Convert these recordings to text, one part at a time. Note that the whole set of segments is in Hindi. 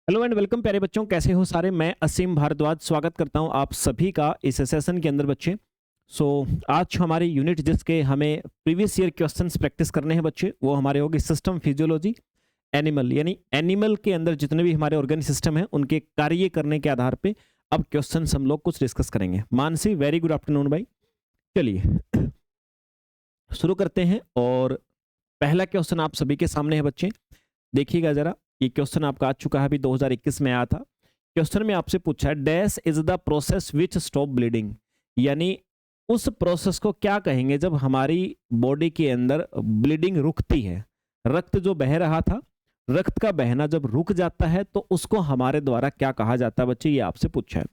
हेलो एंड वेलकम प्यारे बच्चों, कैसे हो सारे। मैं असीम भारद्वाज स्वागत करता हूं आप सभी का इस सेशन के अंदर बच्चे। आज हमारी यूनिट जिसके हमें प्रीवियस ईयर क्वेश्चंस प्रैक्टिस करने हैं बच्चे, वो हमारे होगी सिस्टम फिजियोलॉजी एनिमल, यानी एनिमल के अंदर जितने भी हमारे ऑर्गन सिस्टम है उनके कार्य करने के आधार पे अब क्वेश्चन हम लोग कुछ डिस्कस करेंगे। मानसी, वेरी गुड आफ्टरनून भाई। चलिए शुरू करते हैं और पहला क्वेश्चन आप सभी के सामने है बच्चे। देखिएगा जरा, ये क्वेश्चन आपका आ चुका है, अभी 2021 में आया था। क्वेश्चन में आपसे पूछा है dash is the process which stop bleeding, यानी उस प्रोसेस को क्या कहेंगे जब हमारी बॉडी के अंदर ब्लीडिंग रुकती है। रक्त जो बह रहा था, रक्त का बहना जब रुक जाता है तो उसको हमारे द्वारा क्या कहा जाता है बच्चे, ये आपसे पूछा है।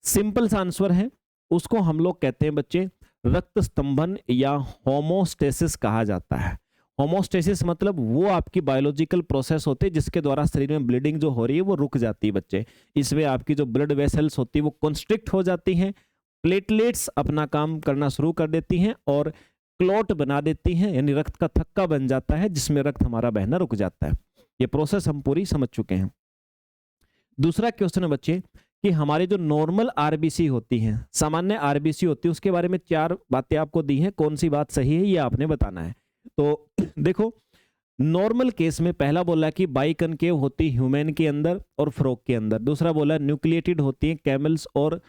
सिंपल सा आंसर है, उसको हम लोग कहते हैं बच्चे रक्त स्तंभन या होमोस्टेसिस कहा जाता है। होमोस्टेसिस मतलब वो आपकी बायोलॉजिकल प्रोसेस होती है जिसके द्वारा शरीर में ब्लीडिंग जो हो रही है वो रुक जाती है बच्चे। इसमें आपकी जो ब्लड वेसल्स होती है वो कंस्ट्रिक्ट हो जाती हैं, प्लेटलेट्स अपना काम करना शुरू कर देती हैं और क्लॉट बना देती हैं, यानी रक्त का थक्का बन जाता है जिसमें रक्त हमारा बहना रुक जाता है। ये प्रोसेस हम पूरी समझ चुके हैं। दूसरा क्वेश्चन है बच्चे कि हमारी जो नॉर्मल आरबीसी होती हैं, सामान्य आरबीसी होती है, उसके बारे में 4 बातें आपको दी हैं, कौन सी बात सही है ये आपने बताना है। तो देखो, नॉर्मल केस में पहला बोला कि बाइकनकेव होती ह्यूमन के अंदर और फ्रॉग के अंदर। दूसरा बोला न्यूक्लिएटेड होती हैं कैमल्स और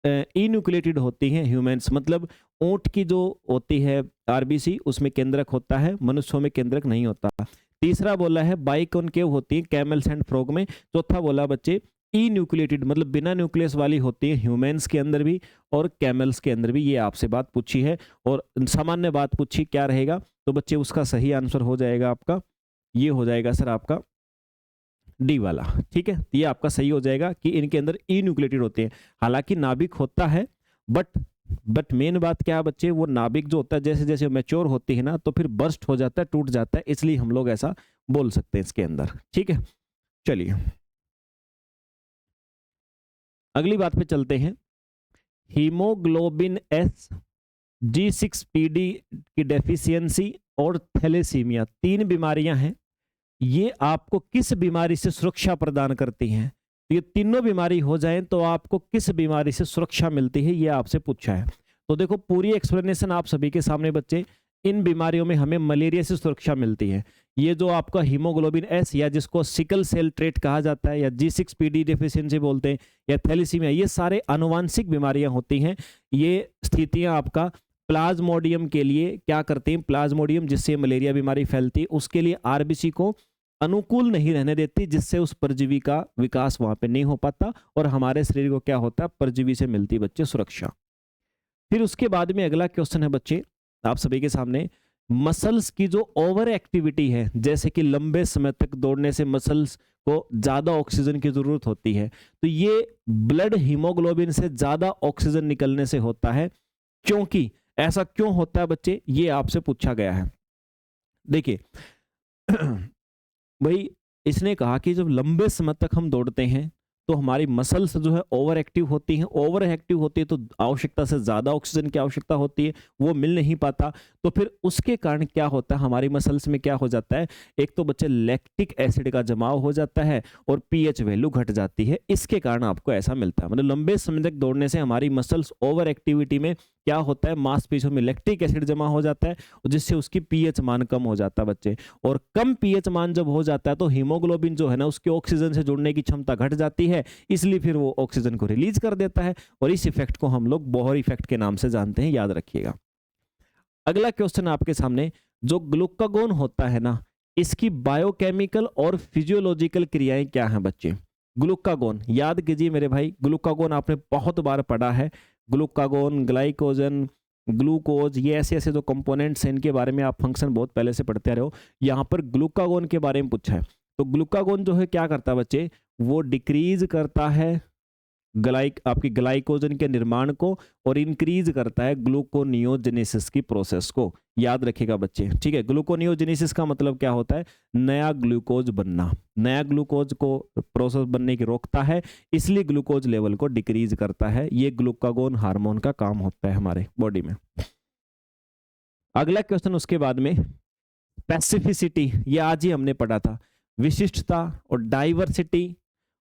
इन्यूक्लिएटेड होती हैं ह्यूमंस, मतलब ऊंट की जो होती है आरबीसी उसमें केंद्रक होता है, मनुष्यों में केंद्रक नहीं होता। तीसरा बोला है बाइकनकेव होती है कैमल्स एंड फ्रॉग में। चौथा बोला बच्चे ई न्यूक्लिएटेड मतलब बिना न्यूक्लियस वाली होती है ह्यूमंस के अंदर भी और कैमल्स के अंदर भी। ये आपसे बात पूछी है और सामान्य बात पूछी, क्या रहेगा तो बच्चे उसका सही आंसर हो जाएगा आपका, ये हो जाएगा सर आपका डी वाला। ठीक है, ये आपका सही हो जाएगा कि इनके अंदर ई न्यूक्लिएटेड होते हैं। हालांकि नाभिक होता है बट मेन बात क्या है बच्चे, वो नाभिक जो होता है जैसे जैसे मैच्योर होती है ना तो फिर बर्स्ट हो जाता है, टूट जाता है, इसलिए हम लोग ऐसा बोल सकते हैं इसके अंदर। ठीक है, चलिए अगली बात पे चलते हैं। हीमोग्लोबिन एस, G6PD की डेफिशिएंसी और थैलेसीमिया, 3 बीमारियां हैं। ये आपको किस बीमारी से सुरक्षा प्रदान करती हैं? तो ये तीनों बीमारी हो जाएं तो आपको किस बीमारी से सुरक्षा मिलती है, ये आपसे पूछा है। तो देखो पूरी एक्सप्लेनेशन आप सभी के सामने बच्चे। इन बीमारियों में हमें मलेरिया से सुरक्षा मिलती है। ये जो आपका हीमोग्लोबिन एस या जिसको सिकल सेल ट्रेट कहा जाता है या G6PD डेफिशिएंसी बोलते हैं या थैलेसीमिया, ये सारे आनुवांशिक बीमारियां होती हैं। ये स्थितियां आपका प्लाज्मोडियम के लिए क्या करते हैं, प्लाज्मोडियम जिससे मलेरिया बीमारी फैलती है उसके लिए आरबीसी को अनुकूल नहीं रहने देती, जिससे उस परजीवी का विकास वहां पे नहीं हो पाता और हमारे शरीर को क्या होता है, परजीवी से मिलती बच्चे सुरक्षा। फिर उसके बाद में अगला क्वेश्चन है बच्चे आप सभी के सामने, मसल्स की जो ओवर एक्टिविटी है, जैसे कि लंबे समय तक दौड़ने से मसल्स को ज्यादा ऑक्सीजन की जरूरत होती है, तो ये ब्लड हीमोग्लोबिन से ज्यादा ऑक्सीजन निकलने से होता है। क्योंकि ऐसा क्यों होता है बच्चे, ये आपसे पूछा गया है। देखिए भाई, इसने कहा कि जब लंबे समय तक हम दौड़ते हैं तो हमारी मसल्स जो है ओवर एक्टिव होती हैं। ओवर एक्टिव होती है तो आवश्यकता से ज़्यादा ऑक्सीजन की आवश्यकता होती है, वो मिल नहीं पाता। तो फिर उसके कारण क्या होता है, हमारी मसल्स में क्या हो जाता है, एक तो बच्चे लैक्टिक एसिड का जमाव हो जाता है और पीएच वैल्यू घट जाती है। इसके कारण आपको ऐसा मिलता है, मतलब लंबे समय तक दौड़ने से हमारी मसल्स ओवर एक्टिविटी में क्या होता है, मांसपेशियों में लैक्टिक एसिड जमा हो जाता है जिससे उसकी पीएच मान कम हो जाता है बच्चे। और कम पीएच मान जब हो जाता है तो हीमोग्लोबिन जो है ना उसके ऑक्सीजन से जुड़ने की क्षमता घट जाती है, इसलिए फिर वो ऑक्सीजन को रिलीज कर देता है और इस इफेक्ट को हम लोग बोहर इफेक्ट के नाम से जानते हैं, याद रखिएगा। अगला क्वेश्चन आपके सामने, जो ग्लूकागोन होता है ना, इसकी बायोकेमिकल और फिजियोलॉजिकल क्रियाएं क्या हैं बच्चे। ग्लूकागोन याद कीजिए मेरे भाई, ग्लूकागोन आपने बहुत बार पढ़ा है। ग्लूकागोन, ग्लाइकोजन, ग्लूकोज, ये ऐसे ऐसे जो कंपोनेंट्स हैं इनके बारे में आप फंक्शन बहुत पहले से पढ़ते रहे हो। यहाँ पर ग्लूकागोन के बारे में पूछा है। तो ग्लूकागोन जो है क्या करता है बच्चे, वो डिक्रीज करता है आपकी ग्लाइकोजन के निर्माण को और इंक्रीज करता है ग्लूकोनियोजेनेसिस की प्रोसेस को। याद रखिएगा बच्चे, ठीक है। ग्लूकोनियोजेनेसिस का मतलब क्या होता है, नया ग्लूकोज बनना। नया ग्लूकोज को प्रोसेस बनने की रोकता है, इसलिए ग्लूकोज लेवल को डिक्रीज करता है। ये ग्लूकागोन हार्मोन का काम होता है हमारे बॉडी में। अगला क्वेश्चन उसके बाद में, स्पेसिफिसिटी, ये आज ही हमने पढ़ा था। विशिष्टता और डाइवर्सिटी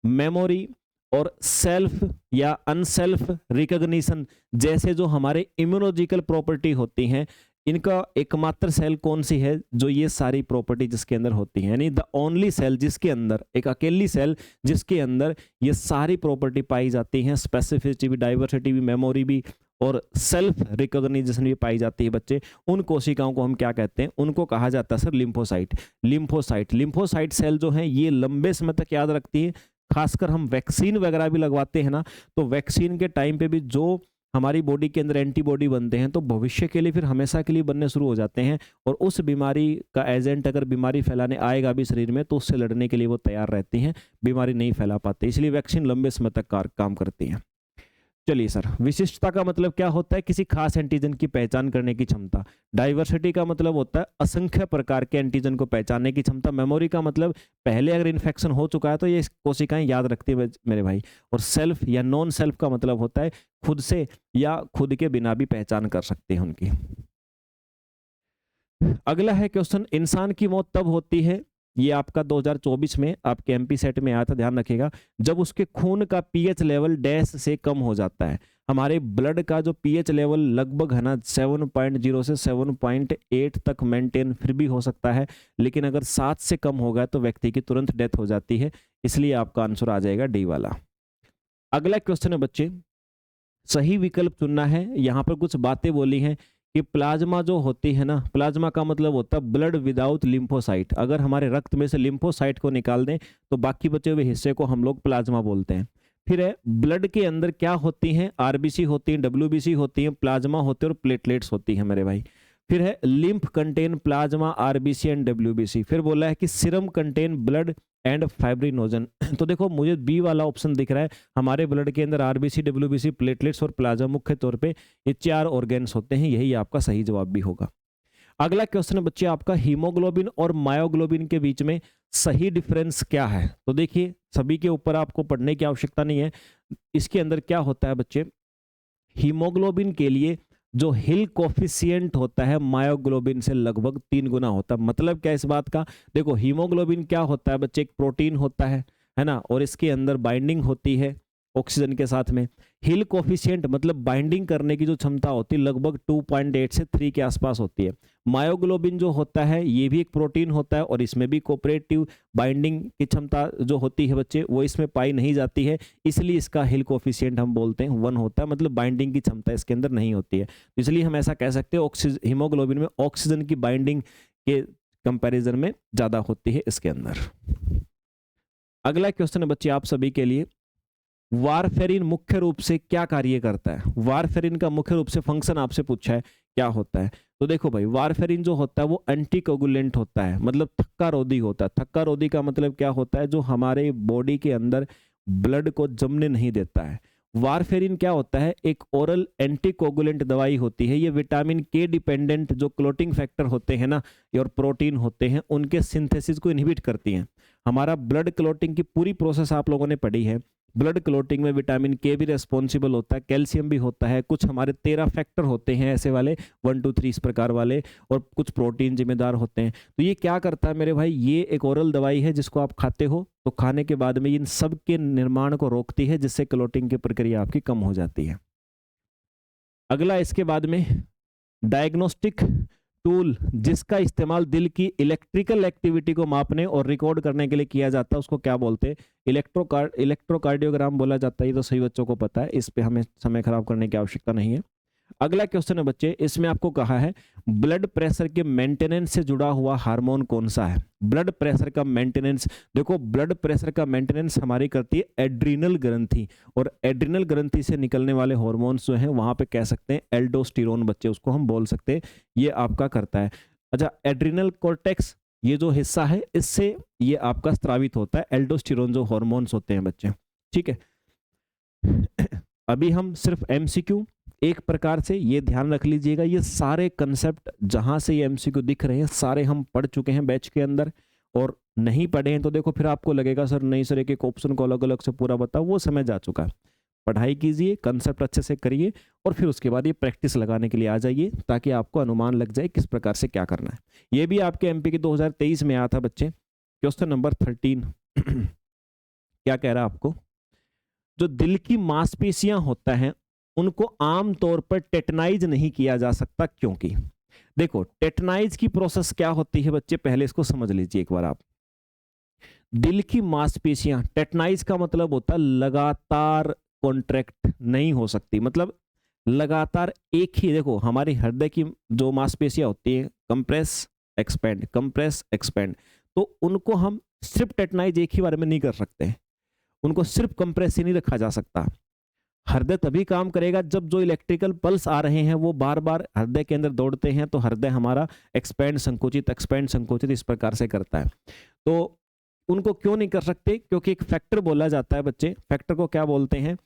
मेमोरी और सेल्फ या अनसेल्फ रिकॉग्निशन जैसे जो हमारे इम्यूनोलॉजिकल प्रॉपर्टी होती हैं, इनका एकमात्र सेल कौन सी है जो ये सारी प्रॉपर्टी जिसके अंदर होती है, यानी द ओनली सेल जिसके अंदर, एक अकेली सेल जिसके अंदर ये सारी प्रॉपर्टी पाई जाती हैं, स्पेसिफिसिटी भी, डाइवर्सिटी भी, मेमोरी भी और सेल्फ रिकॉग्निशन भी पाई जाती है बच्चे। उन कोशिकाओं को हम क्या कहते हैं? उनको कहा जाता है सर लिम्फोसाइट। लिम्फोसाइट सेल जो है ये लंबे समय तक याद रखती है। खासकर हम वैक्सीन वगैरह भी लगवाते हैं ना, तो वैक्सीन के टाइम पे भी जो हमारी बॉडी के अंदर एंटीबॉडी बनते हैं तो भविष्य के लिए फिर हमेशा के लिए बनने शुरू हो जाते हैं, और उस बीमारी का एजेंट अगर बीमारी फैलाने आएगा भी शरीर में तो उससे लड़ने के लिए वो तैयार रहती हैं, बीमारी नहीं फैला पाते, इसलिए वैक्सीन लंबे समय तक काम करती हैं। चलिए सर, विशिष्टता का मतलब क्या होता है? किसी खास एंटीजन की पहचान करने की क्षमता। डाइवर्सिटी का मतलब होता है असंख्य प्रकार के एंटीजन को पहचानने की क्षमता। मेमोरी का मतलब पहले अगर इन्फेक्शन हो चुका है तो ये कोशिकाएं याद रखती है मेरे भाई। और सेल्फ या नॉन सेल्फ का मतलब होता है खुद से या खुद के बिना भी पहचान कर सकते हैं उनकी। अगला है क्वेश्चन, इंसान की मौत तब होती है, ये आपका 2024 में आपके एमपी सेट में आया था, ध्यान रखिएगा, जब उसके खून का पीएच लेवल डैश से कम हो जाता है। हमारे ब्लड का जो पीएच लेवल लगभग है ना 7.0 से 7.8 तक मेंटेन फिर भी हो सकता है, लेकिन अगर 7 से कम होगा तो व्यक्ति की तुरंत डेथ हो जाती है, इसलिए आपका आंसर आ जाएगा डी वाला। अगला क्वेश्चन है बच्चे, सही विकल्प चुनना है। यहाँ पर कुछ बातें बोली हैं कि प्लाज्मा जो होती है ना, प्लाज्मा का मतलब होता है ब्लड विदाउट लिम्फोसाइट। अगर हमारे रक्त में से लिम्फोसाइट को निकाल दें तो बाकी बचे हुए हिस्से को हम लोग प्लाज्मा बोलते हैं। फिर है ब्लड के अंदर क्या होती हैं? आरबीसी होती हैं, डब्ल्यूबीसी होती हैं, प्लाज्मा होते हैं और प्लेटलेट्स होती हैं मेरे भाई। फिर है lymph contain plasma, RBC and WBC. फिर बोला है कि serum contain blood and fibrinogen. तो देखो मुझे बी वाला ऑप्शन दिख रहा है, हमारे ब्लड के अंदर आरबीसी, डब्ल्यूबीसी, प्लेटलेट्स और प्लाज्मा मुख्य तौर पे ये 4 ऑर्गेन्स होते हैं, यही आपका सही जवाब भी होगा। अगला क्वेश्चन है बच्चे आपका, हीमोग्लोबिन और मायोग्लोबिन के बीच में सही डिफरेंस क्या है? तो देखिए सभी के ऊपर आपको पढ़ने की आवश्यकता नहीं है। इसके अंदर क्या होता है बच्चे, हीमोग्लोबिन के लिए जो हिल कोफिशिएंट होता है मायोग्लोबिन से लगभग 3 गुना होता है। मतलब क्या इस बात का? देखो हीमोग्लोबिन क्या होता है बच्चे, एक प्रोटीन होता है ना, और इसके अंदर बाइंडिंग होती है ऑक्सीजन के साथ में। हिल कोफिशिएंट मतलब बाइंडिंग करने की जो क्षमता होती है लगभग 2.8 से 3 के आसपास होती है। मायोग्लोबिन जो होता है ये भी एक प्रोटीन होता है और इसमें भी कोऑपरेटिव बाइंडिंग की क्षमता जो होती है बच्चे वो इसमें पाई नहीं जाती है, इसलिए इसका हिल कोफिशिएंट हम बोलते हैं 1 होता है, मतलब बाइंडिंग की क्षमता इसके अंदर नहीं होती है। इसलिए हम ऐसा कह सकते हैं हीमोग्लोबिन में ऑक्सीजन की बाइंडिंग के कंपैरिजन में ज्यादा होती है इसके अंदर। अगला क्वेश्चन है बच्चे आप सभी के लिए, वारफेरिन मुख्य रूप से क्या कार्य करता है? वारफेरिन का मुख्य रूप से फंक्शन आपसे पूछा है क्या होता है? तो देखो भाई, वारफेरिन जो होता है वो एंटीकोगुलेंट होता है, मतलब थक्का रोधी होता है। थक्का रोधी का मतलब क्या होता है? जो हमारे बॉडी के अंदर ब्लड को जमने नहीं देता है। वारफेरिन क्या होता है? एक ओरल एंटीकोगुलेंट दवाई होती है। ये विटामिन के डिपेंडेंट जो क्लोटिंग फैक्टर होते हैं ना और प्रोटीन होते हैं उनके सिंथेसिस को इनहिबिट करती हैं। हमारा ब्लड क्लोटिंग की पूरी प्रोसेस आप लोगों ने पढ़ी है। ब्लड क्लोटिंग में विटामिन के भी रेस्पॉन्सिबल होता है, कैल्शियम भी होता है, कुछ हमारे 13 फैक्टर होते हैं ऐसे वाले 1 2 3 इस प्रकार वाले, और कुछ प्रोटीन जिम्मेदार होते हैं। तो ये क्या करता है मेरे भाई, ये एक ओरल दवाई है जिसको आप खाते हो तो खाने के बाद में इन सब के निर्माण को रोकती है, जिससे क्लोटिंग की प्रक्रिया आपकी कम हो जाती है। अगला इसके बाद में डायग्नोस्टिक टूल जिसका इस्तेमाल दिल की इलेक्ट्रिकल एक्टिविटी को मापने और रिकॉर्ड करने के लिए किया जाता है उसको क्या बोलते हैं? इलेक्ट्रोकार्डियोग्राम बोला जाता है। ये तो सही बच्चों को पता है, इस पे हमें समय खराब करने की आवश्यकता नहीं है। अगला क्वेश्चन है बच्चे, इसमें आपको कहा है ब्लड प्रेशर के मेंटेनेंस से जुड़ा हुआ हार्मोन कौन सा है? ब्लड प्रेशर का मेंटेनेंस, देखो ब्लड प्रेशर का मेंटेनेंस हमारी करती है एड्रिनल ग्रंथि, और एड्रिनल ग्रंथि से निकलने वाले हार्मोन्स जो हैं वहां पे कह सकते हैं एल्डोस्टेरोन बच्चे, उसको हम बोल सकते हैं, ये आपका करता है। अच्छा, एड्रिनल कॉर्टेक्स ये जो हिस्सा है इससे ये आपका स्रावित होता है एल्डोस्टेरोन जो हार्मोन्स होते हैं बच्चे, ठीक है। अभी हम सिर्फ एमसीक्यू एक प्रकार से ये ध्यान रख लीजिएगा, ये सारे कंसेप्ट जहां से ये एमसीक्यू दिख रहे हैं सारे हम पढ़ चुके हैं बैच के अंदर, और नहीं पढ़े हैं तो देखो फिर आपको लगेगा सर नहीं सर एक एक ऑप्शन को अलग अलग से पूरा बताओ, वो समय जा चुका है। पढ़ाई कीजिए, कंसेप्ट अच्छे से करिए और फिर उसके बाद ये प्रैक्टिस लगाने के लिए आ जाइए ताकि आपको अनुमान लग जाए किस प्रकार से क्या करना है। ये भी आपके एमपी के 2023 में आया था बच्चे, क्वेश्चन नंबर 13। क्या कह रहा है आपको, जो दिल की मांसपेशियां होता है उनको आमतौर पर टेटनाइज नहीं किया जा सकता, क्योंकि देखो टेटनाइज की प्रोसेस क्या होती है बच्चे, पहले इसको समझ लीजिए एक बार आप। दिल की मांसपेशियां, टेटनाइज का मतलब होता है लगातार कॉन्ट्रैक्ट नहीं हो सकती, मतलब लगातार एक ही, देखो हमारी हृदय की जो मांसपेशियां होती है कंप्रेस एक्सपेंड, तो उनको हम सिर्फ टेटनाइज एक ही बार में नहीं कर सकते, उनको सिर्फ कंप्रेस से नहीं रखा जा सकता। हृदय तभी काम करेगा जब जो इलेक्ट्रिकल पल्स आ रहे हैं वो बार बार हृदय के अंदर दौड़ते हैं, तो हृदय हमारा एक्सपेंड संकोचित इस प्रकार से करता है। तो उनको क्यों नहीं कर सकते, क्योंकि एक फैक्टर बोला जाता है बच्चे, फैक्टर को क्या बोलते हैं,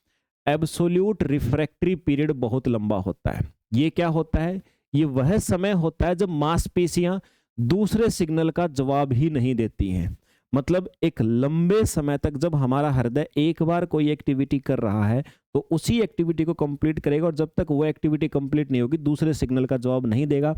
एब्सोल्यूट रिफ्रैक्टरी पीरियड बहुत लंबा होता है। ये क्या होता है, ये वह समय होता है जब मांसपेशियां दूसरे सिग्नल का जवाब ही नहीं देती हैं। मतलब एक लंबे समय तक जब हमारा हृदय एक बार कोई एक्टिविटी कर रहा है तो उसी एक्टिविटी को कंप्लीट करेगा, और जब तक वो एक्टिविटी कंप्लीट नहीं होगी दूसरे सिग्नल का जवाब नहीं देगा,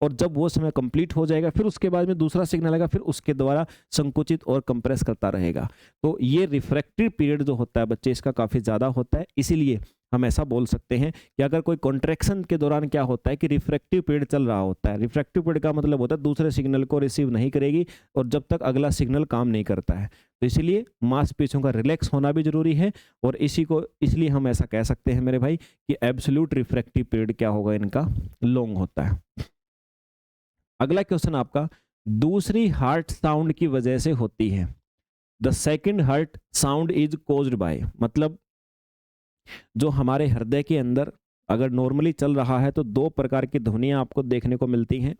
और जब वो समय कंप्लीट हो जाएगा फिर उसके बाद में दूसरा सिग्नल आएगा, फिर उसके द्वारा संकुचित और कंप्रेस करता रहेगा। तो ये रिफ्रैक्टरी पीरियड जो होता है बच्चे इसका काफी ज्यादा होता है, इसीलिए हम ऐसा बोल सकते हैं कि अगर कोई कॉन्ट्रैक्शन के दौरान क्या होता है कि रिफ्रैक्टिव पीरियड चल रहा होता है, रिफ्रैक्टिव पीरियड का मतलब होता है दूसरे सिग्नल को रिसीव नहीं करेगी और जब तक अगला सिग्नल काम नहीं करता है, तो इसीलिए मांसपेशियों का रिलैक्स होना भी जरूरी है, और इसलिए हम ऐसा कह सकते हैं मेरे भाई कि एब्सोल्यूट रिफ्रैक्टिव पीरियड क्या होगा, इनका लॉन्ग होता है। अगला क्वेश्चन आपका, दूसरी हार्ट साउंड की वजह से होती है, the second heart sound is caused by, मतलब जो हमारे हृदय के अंदर अगर नॉर्मली चल रहा है तो दो प्रकार की ध्वनियां आपको देखने को मिलती हैं,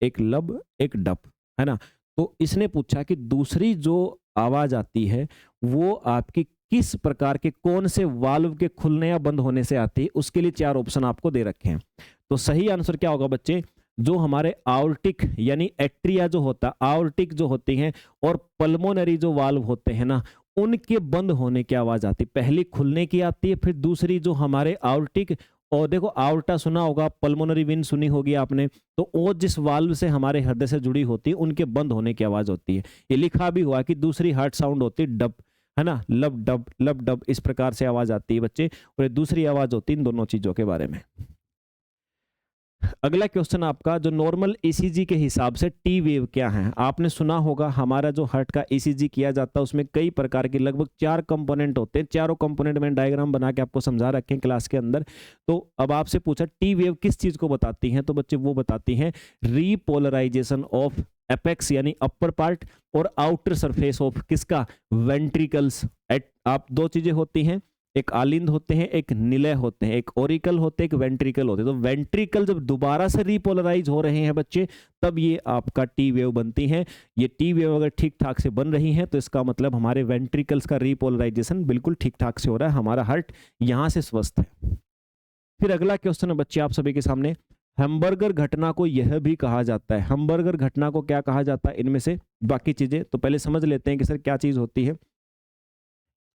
एक लब एक डप, है ना। तो इसने पूछा कि दूसरी जो आवाज आती है वो आपकी किस प्रकार के कौन से वाल्व के खुलने या बंद होने से आती है, उसके लिए चार ऑप्शन आपको दे रखे हैं। तो सही आंसर क्या होगा बच्चे, जो हमारे आवर्टिक यानी एट्रिया जो होता है, आवर्टिक जो होती हैं और पल्मोनरी जो वाल्व होते हैं ना, उनके बंद होने की आवाज आती है, पहली खुलने की आती है, फिर दूसरी जो हमारे आवर्टिक, और देखो आवर्टा सुना होगा, पल्मोनरी वेन सुनी होगी आपने, तो वो जिस वाल्व से हमारे हृदय से जुड़ी होती है उनके बंद होने की आवाज होती है। ये लिखा भी हुआ कि दूसरी हार्ट साउंड होती है डब, है ना, लब डब इस प्रकार से आवाज आती है बच्चे, और ये दूसरी आवाज होती है इन दोनों चीजों के बारे में। अगला क्वेश्चन आपका, जो नॉर्मल ईसीजी के हिसाब से टी वेव क्या है, आपने सुना होगा हमारा जो हार्ट का ईसीजी किया जाता है उसमें कई प्रकार के लगभग 4 कंपोनेंट होते हैं, चारों कंपोनेंट में डायग्राम बना के आपको समझा रखे हैं क्लास के अंदर। तो अब आपसे पूछा टी वेव किस चीज को बताती हैं, तो बच्चे वो बताती हैं रीपोलराइजेशन ऑफ एपेक्स यानी अपर पार्ट और आउटर सरफेस ऑफ किसका, वेंट्रिकल्स। आप दो चीजें होती हैं, एक आलिंद होते हैं एक निलय होते हैं, एक ओरिकल होते हैं एक वेंट्रिकल होते हैं। तो वेंट्रिकल जब दोबारा से रीपोलराइज हो रहे हैं बच्चे तब ये आपका टी वेव बनती है। ये टी वेव अगर ठीक ठाक से बन रही है तो इसका मतलब हमारे वेंट्रिकल्स का रीपोलराइजेशन बिल्कुल ठीक ठाक से हो रहा है, हमारा हार्ट यहां से स्वस्थ है। फिर अगला क्वेश्चन है बच्चे आप सभी के सामने, हैमबर्गर घटना को यह भी कहा जाता है, हैमबर्गर घटना को क्या कहा जाता है, इनमें से बाकी चीजें तो पहले समझ लेते हैं कि सर क्या चीज होती है।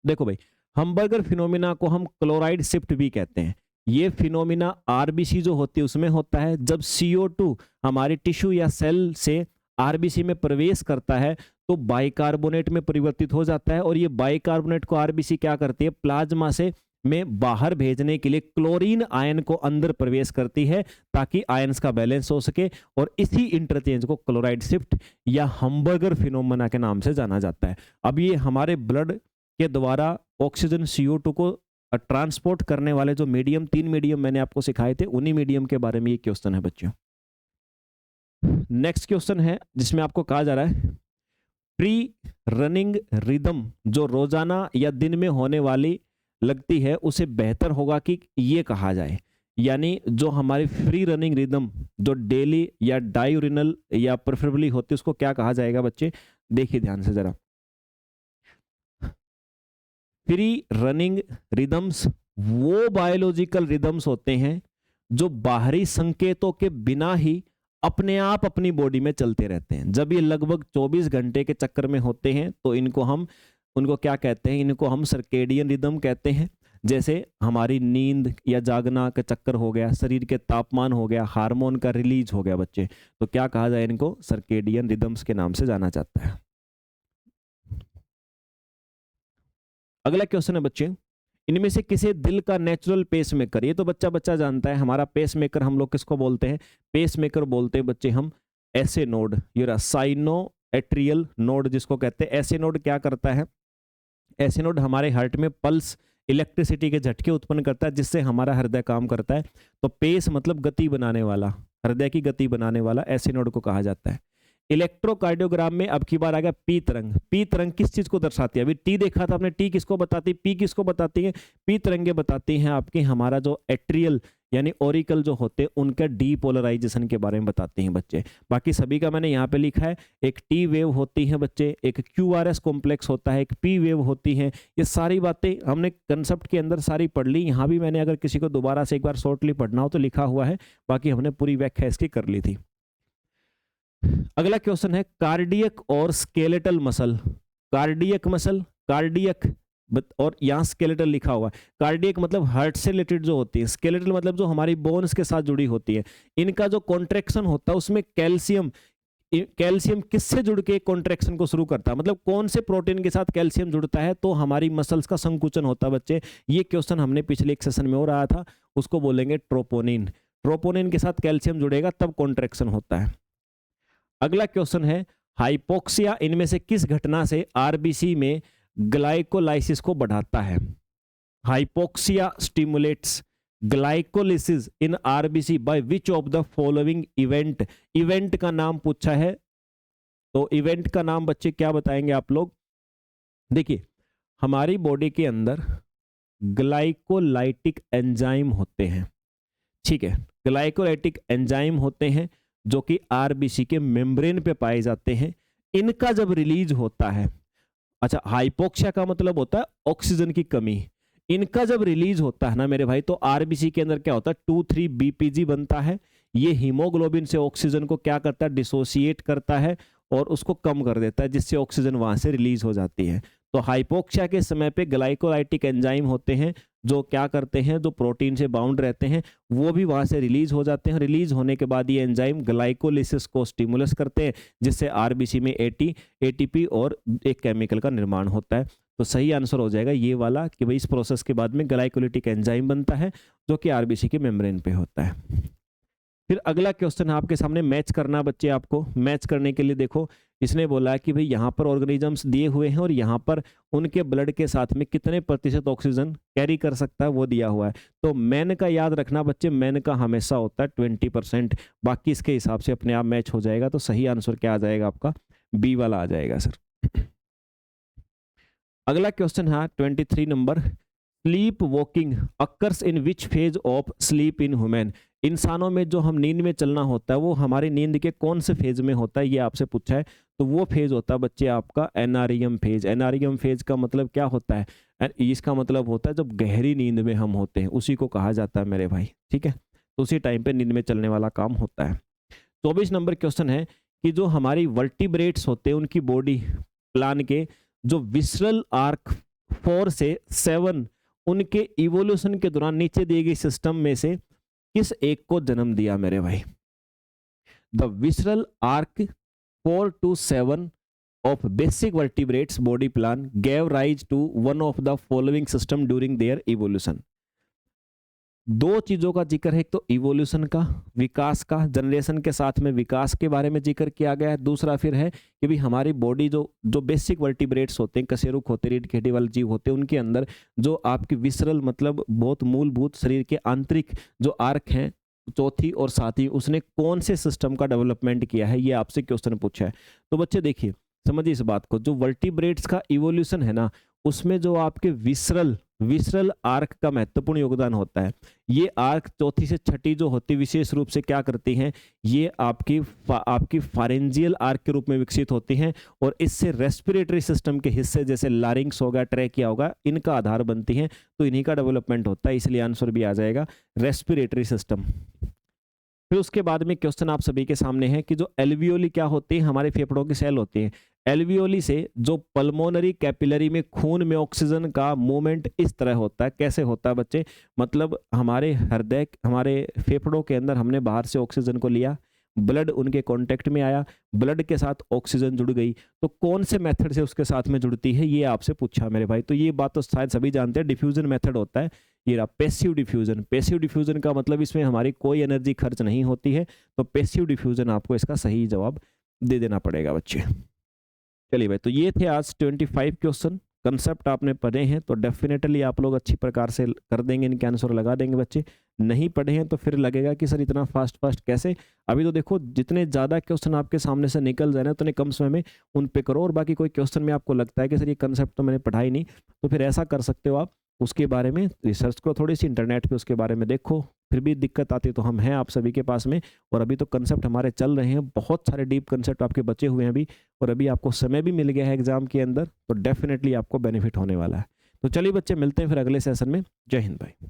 देखो भाई, हैमबर्गर फिनोमिना को हम क्लोराइड शिफ्ट भी कहते हैं। ये फिनोमिना आरबीसी जो होती है उसमें होता है, जब CO2 हमारे टिश्यू या सेल से आरबीसी में प्रवेश करता है तो बाइकार्बोनेट में परिवर्तित हो जाता है, और ये बाइकार्बोनेट को आरबीसी क्या करती है, प्लाज्मा से में बाहर भेजने के लिए क्लोरीन आयन को अंदर प्रवेश करती है ताकि आयंस का बैलेंस हो सके, और इसी इंटरचेंज को क्लोराइड शिफ्ट या हैमबर्गर फिनोमेना के नाम से जाना जाता है। अब ये हमारे ब्लड के द्वारा ऑक्सीजन CO2 को ट्रांसपोर्ट करने वाले जो मीडियम, 3 मीडियम मैंने आपको सिखाए थे, उन्हीं मीडियम के बारे में ये क्वेश्चन है बच्चों। नेक्स्ट क्वेश्चन है जिसमें आपको कहा जा रहा है फ्री रनिंग रिदम जो रोजाना या दिन में होने वाली लगती है उसे बेहतर होगा कि ये कहा जाए, यानी जो हमारी फ्री रनिंग रिदम जो डेली या डायूरिनल या प्रेफरेबली होती है उसको क्या कहा जाएगा बच्चे, देखिए ध्यान से जरा। फ्री रनिंग रिदम्स वो बायोलॉजिकल रिदम्स होते हैं जो बाहरी संकेतों के बिना ही अपने आप अपनी बॉडी में चलते रहते हैं। जब ये लगभग 24 घंटे के चक्कर में होते हैं तो उनको क्या कहते हैं, इनको हम सर्केडियन रिदम कहते हैं। जैसे हमारी नींद या जागना का चक्कर हो गया, शरीर के तापमान हो गया, हार्मोन का रिलीज हो गया बच्चे, तो क्या कहा जाए, इनको सर्केडियन रिदम्स के नाम से जाना जाता है। अगला क्वेश्चन है बच्चे, इनमें से किसे दिल का नेचुरल पेस मेकर, ये तो बच्चा बच्चा जानता है, हमारा पेस मेकर हम लोग किसको बोलते हैं, पेस मेकर बोलते हैं बच्चे हम ऐसे नोड, ये साइनो एट्रियल नोड जिसको कहते हैं। ऐसे नोड क्या करता है, ऐसे नोड हमारे हार्ट में पल्स इलेक्ट्रिसिटी के झटके उत्पन्न करता है जिससे हमारा हृदय काम करता है। तो पेस मतलब गति बनाने वाला, हृदय की गति बनाने वाला ऐसे नोड को कहा जाता है। इलेक्ट्रोकार्डियोग्राम में अब की बार आ गया पी तरंग। पी तरंग किस चीज को दर्शाती है, अभी टी देखा था आपने, टी किसको बताती, पी किसको बताती है, पी तरंगे बताती हैं आपके हमारा जो एट्रियल यानी ओरिकल जो होते हैं उनका डीपोलराइजेशन के बारे में बताती हैं बच्चे। बाकी सभी का मैंने यहाँ पे लिखा है, एक टी वेव होती है बच्चे, एक क्यूआरएस कॉम्प्लेक्स होता है, एक पी वेव होती है। ये सारी बातें हमने कंसेप्ट के अंदर सारी पढ़ ली। यहाँ भी मैंने अगर किसी को दोबारा से एक बार शॉर्टली पढ़ना हो तो लिखा हुआ है, बाकी हमने पूरी व्याख्या इसकी कर ली थी। अगला क्वेश्चन है कार्डियक और skeletal muscle. Cardiac muscle, cardiac और यहाँ स्केलेटल लिखा हुआ है। कार्डियक मतलब हार्ट से रिलेटेड जो होती है, स्केलेटल मतलब जो हमारी बोन्स के साथ जुड़ी होती है। इनका जो कॉन्ट्रैक्शन होता है उसमें कैल्शियम, कैल्शियम किससे जुड़ के कॉन्ट्रैक्शन को शुरू करता है, मतलब कौन से प्रोटीन के साथ कैल्शियम जुड़ता है तो हमारी मसल्स का संकुचन होता है बच्चे। ये क्वेश्चन हमने पिछले एक सेशन में हो रहा था, उसको बोलेंगे ट्रोपोनिन। ट्रोपोनिन के साथ कैल्शियम जुड़ेगा तब कॉन्ट्रैक्शन होता है। अगला क्वेश्चन है हाइपोक्सिया इनमें से किस घटना से आरबीसी में ग्लाइकोलाइसिस को बढ़ाता है। Hypoxia stimulates glycolysis in RBC by which of the following event. Event का नाम पूछा है, तो इवेंट का नाम बच्चे क्या बताएंगे आप लोग। देखिए हमारी बॉडी के अंदर ग्लाइकोलाइटिक एंजाइम होते हैं, ठीक है, ग्लाइकोलाइटिक एंजाइम होते हैं जो कि आरबीसी के मेम्ब्रेन पे पाए जाते हैं। इनका जब रिलीज होता है, अच्छा हाइपोक्सिया का मतलब होता है ऑक्सीजन की कमी, इनका जब रिलीज होता है ना मेरे भाई तो आरबीसी के अंदर क्या होता है 2,3 बीपीजी बनता है। ये हीमोग्लोबिन से ऑक्सीजन को क्या करता है, डिसोसिएट करता है और उसको कम कर देता है जिससे ऑक्सीजन वहां से रिलीज हो जाती है। तो हाइपोक्सिया के समय पे ग्लाइकोलाइटिक एंजाइम होते हैं जो क्या करते हैं, जो प्रोटीन से बाउंड रहते हैं वो भी वहां से रिलीज हो जाते हैं। रिलीज होने के बाद ये एंजाइम ग्लाइकोलिसिस को स्टिमुलस करते हैं जिससे आरबीसी में एटीपी और एक केमिकल का निर्माण होता है। तो सही आंसर हो जाएगा ये वाला कि भाई इस प्रोसेस के बाद में ग्लाइकोलिटिक एंजाइम बनता है जो कि आरबीसी के मेम्ब्रेन पे होता है। फिर अगला क्वेश्चन है आपके सामने, मैच करना बच्चे। आपको मैच करने के लिए देखो, इसने बोला कि भाई यहाँ पर ऑर्गेनिजम्स दिए हुए हैं और यहाँ पर उनके ब्लड के साथ में कितने प्रतिशत ऑक्सीजन कैरी कर सकता है वो दिया हुआ है। तो मैन का याद रखना बच्चे, मैन का हमेशा होता है 20%, बाकी इसके हिसाब से अपने आप मैच हो जाएगा। तो सही आंसर क्या आ जाएगा आपका, बी वाला आ जाएगा सर। अगला क्वेश्चन है 23 number, sleep walking occurs in which phase of sleep in human. इंसानों में जो हम नींद में चलना होता है वो हमारी नींद के कौन से फेज में होता है, ये आपसे पूछा है। तो वो फेज होता है बच्चे आपका एनआरईएम फेज। एनआरईएम फेज का मतलब क्या होता है, इसका मतलब होता है जब गहरी नींद में हम होते हैं, उसी को कहा जाता है मेरे भाई, ठीक है। तो उसी टाइम पे नींद में चलने वाला काम होता है। 24 नंबर क्वेश्चन है कि जो हमारी वर्टिब्रेट्स होते हैं उनकी बॉडी प्लान के जो विसरल आर्क 4 से 7 उनके इवोल्यूशन के दौरान नीचे दिए गए सिस्टम में से किस एक को जन्म दिया मेरे भाई। The visceral arc 4 to 7 of basic vertebrates body plan gave rise to one of the following system during their evolution। दो चीजों का जिक्र है, एक तो इवोल्यूशन का, विकास का, जनरेशन के साथ में विकास के बारे में जिक्र किया गया है। दूसरा फिर है कि भी हमारी बॉडी जो बेसिक वर्टिब्रेट्स होते हैं, कशेरुक होते हैं, रीढ़ की हड्डी वाले जीव होते हैं, उनके अंदर जो आपकी विसरल मतलब बहुत मूलभूत शरीर के आंतरिक जो आर्क हैं, चौथी और सातवीं, उसने कौन से सिस्टम का डेवलपमेंट किया है, ये आपसे क्वेश्चन पूछा है। तो बच्चे देखिए समझिए इस बात को, जो वर्टिब्रेट्स का इवोल्यूशन है ना उसमें जो आपके विसरल आर्क का महत्वपूर्ण योगदान होता है। ये आर्क चौथी से छठी जो होती है विशेष रूप से क्या करती हैं, ये आपकी फारेंजियल आर्क के रूप में विकसित होती हैं और इससे रेस्पिरेटरी सिस्टम के हिस्से जैसे लारिंक्स होगा, ट्रैकिया होगा, इनका आधार बनती हैं। तो इन्हीं का डेवलपमेंट होता है, इसलिए आंसर भी आ जाएगा रेस्पिरेटरी सिस्टम। फिर उसके बाद में क्वेश्चन आप सभी के सामने है कि जो एल्वियोली क्या होती है, हमारे फेफड़ों की सेल होती है। एल्वियोली से जो पल्मोनरी कैपिलरी में खून में ऑक्सीजन का मूवमेंट इस तरह होता है। कैसे होता है बच्चे, मतलब हमारे हृदय, हमारे फेफड़ों के अंदर हमने बाहर से ऑक्सीजन को लिया, ब्लड उनके कांटेक्ट में आया, ब्लड के साथ ऑक्सीजन जुड़ गई, तो कौन से मेथड से उसके साथ में जुड़ती है, ये आपसे पूछा मेरे भाई। तो ये बात तो शायद सभी जानते हैं, डिफ्यूजन मेथड होता है। ये रहा पैसिव डिफ्यूजन। पैसिव डिफ्यूजन का मतलब इसमें हमारी कोई एनर्जी खर्च नहीं होती है, तो पैसिव डिफ्यूजन आपको इसका सही जवाब दे देना पड़ेगा बच्चे। चलिए भाई, तो ये थे आज 25 क्वेश्चन। कंसेप्ट आपने पढ़े हैं तो डेफिनेटली आप लोग अच्छी प्रकार से कर देंगे, इनके आंसर लगा देंगे बच्चे। नहीं पढ़े हैं तो फिर लगेगा कि सर इतना फास्ट फास्ट कैसे। अभी तो देखो जितने ज़्यादा क्वेश्चन आपके सामने से निकल जाए ना उतने कम समय में उन पे करो, और बाकी कोई क्वेश्चन में आपको लगता है कि सर ये कंसेप्ट तो मैंने पढ़ा ही नहीं, तो फिर ऐसा कर सकते हो आप, उसके बारे में रिसर्च करो थोड़ी सी, इंटरनेट पे उसके बारे में देखो। फिर भी दिक्कत आती तो हम हैं आप सभी के पास में, और अभी तो कंसेप्ट हमारे चल रहे हैं, बहुत सारे डीप कंसेप्ट आपके बचे हुए हैं अभी, और अभी आपको समय भी मिल गया है एग्जाम के अंदर, तो डेफिनेटली आपको बेनिफिट होने वाला है। तो चलिए बच्चे, मिलते हैं फिर अगले सेशन में। जय हिंद भाई।